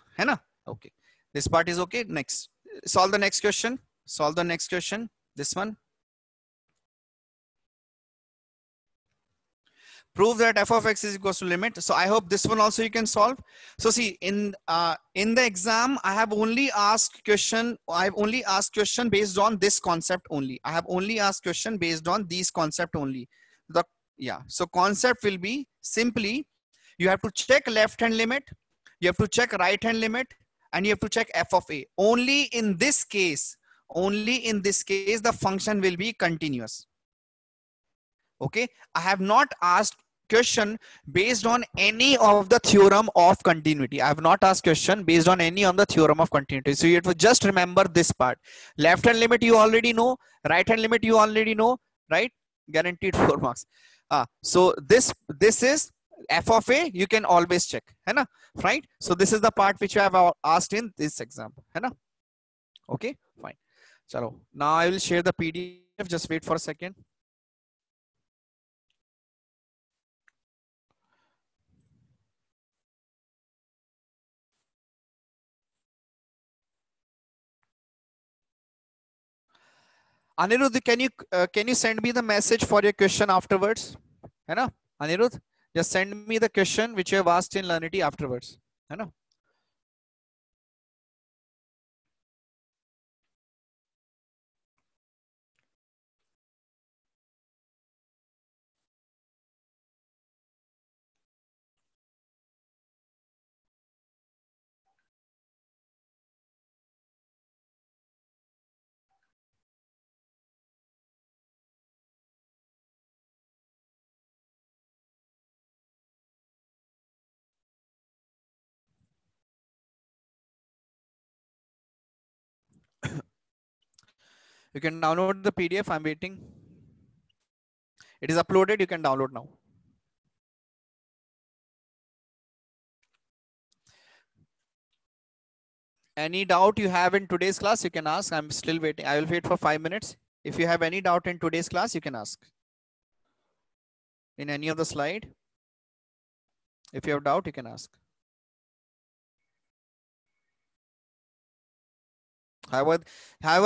okay. This part is okay. Next, solve the next question. Solve the next question. This one. Prove that f of x is equals to limit. So I hope this one also you can solve. So see, in the exam, I have only asked question. I've only asked question based on this concept only. I have only asked question based on these concept only. So concept will be simply, you have to check left hand limit, you have to check right hand limit, and you have to check f of a. Only in this case, the function will be continuous. Okay, I have not asked question based on any of the theorem of continuity. I have not asked question based on any of the theorem of continuity. So you have to just remember this part. Left hand limit you already know, right hand limit you already know, right? Guaranteed 4 marks. So this is f of a, you can always check, right? So this is the part which I have asked in this example, okay, fine. Chalo, now I will share the PDF. Just wait for a second. Anirudh, can you send me the message for your question afterwards? Anirudh, just send me the question which you have asked in Learnity afterwards. You can download the PDF. I'm waiting. It is uploaded. You can download now. Any doubt you have in today's class, you can ask. I'm still waiting. I will wait for 5 minutes. If you have any doubt in today's class, you can ask. In any of the slide, if you have doubt, you can ask. However,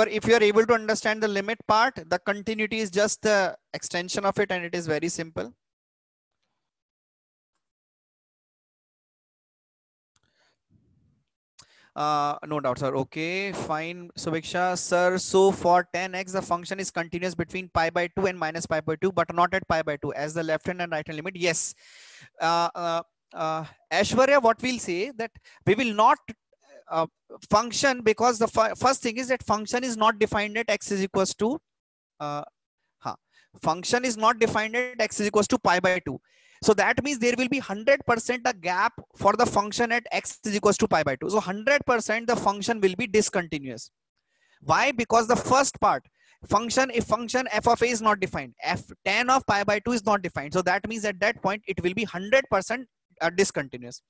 if you are able to understand the limit part, the continuity is just the extension of it, and it is very simple. No doubt, sir. Okay, fine. Subiksha, sir, so for 10x, the function is continuous between pi by 2 and minus pi by 2, but not at pi by 2, as the left hand and right hand limit. Yes. Uh, uh, Aishwarya, what we'll say that we will not function, because the first thing is that function is not defined at x is equals to function is not defined at x is equals to pi by 2. So that means there will be 100% a gap for the function at x is equals to pi by 2. So 100% the function will be discontinuous. Why? Because the first part, function, if function f of a is not defined, f tan of pi by 2 is not defined. So that means at that point it will be 100% discontinuous.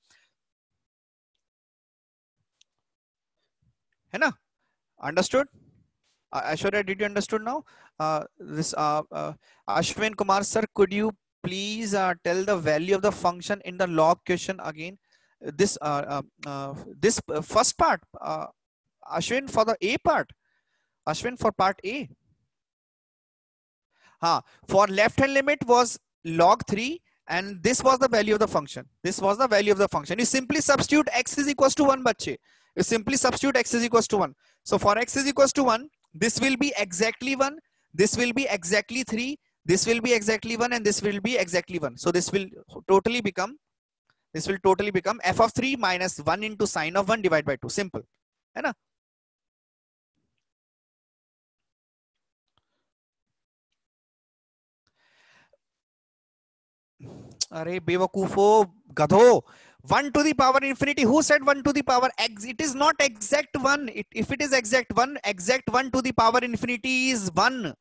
है ना? Understood? Aishwarya, did you understood now? Ashwin Kumar sir, could you please tell the value of the function in the log question again? This first part, Ashwin, for the A part. Ashwin, for part A. For left hand limit was log 3, and this was the value of the function. This was the value of the function. You simply substitute x is equals to 1, bache. You simply substitute x is equals to 1. So for x is equals to 1, this will be exactly 1, this will be exactly 3, this will be exactly 1, and this will be exactly 1. So this will totally become f of 3 minus 1 into sine of 1 divided by 2. Simple. है ना? अरे बेवकूफो, गधो. 1 to the power infinity. Who said 1 to the power x? It is not exact 1. If it is exact 1 to the power infinity is 1.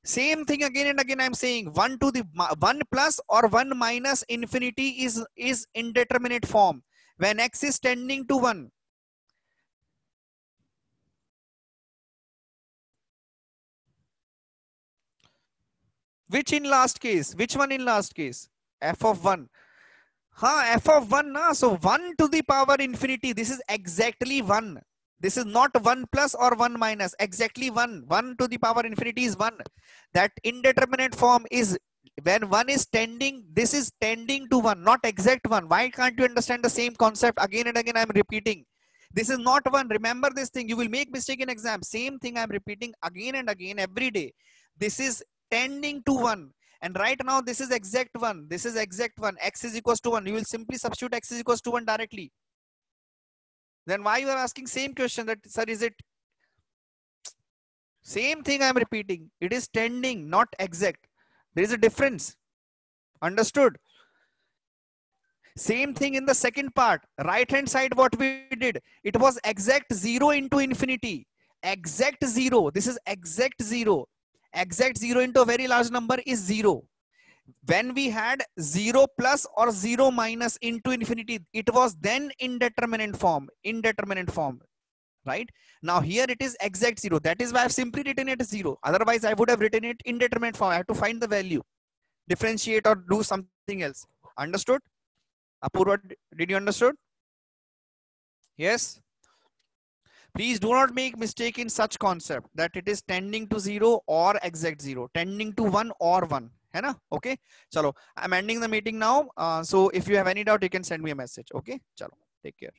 Same thing again and again. I'm saying 1 to the 1 plus or 1 minus infinity is indeterminate form when x is tending to 1. Which in last case? Which one in last case? F of 1. F of 1 na. So 1 to the power infinity. This is exactly 1. This is not 1 plus or 1 minus. Exactly 1. 1 to the power infinity is 1. That indeterminate form is when 1 is tending. This is tending to 1, not exact 1. Why can't you understand the same concept? Again and again I'm repeating. This is not 1. Remember this thing. You will make mistake in exam. Same thing I'm repeating again and again every day. This is tending to 1. And right now this is exact 1. This is exact 1. X is equals to 1. You will simply substitute x is equals to 1 directly. Then why you are asking same question that, sir, is it? Same thing I am repeating. It is tending, not exact. There is a difference. Understood? Same thing in the second part. Right hand side what we did. It was exact 0 into infinity. Exact 0. This is exact 0. Exact 0 into a very large number is 0. When we had 0 plus or 0 minus into infinity, it was then indeterminate form. Right? Now here it is exact 0. That is why I've simply written it as 0. Otherwise I would have written it indeterminate form. I have to find the value, differentiate or do something else. Understood? Apurva, did you understood? Yes. Please do not make mistake in such concept that it is tending to 0 or exact 0. Tending to 1 or 1. है ना? Okay. Chalo. I'm ending the meeting now. So if you have any doubt, you can send me a message. Okay. Chalo. Take care.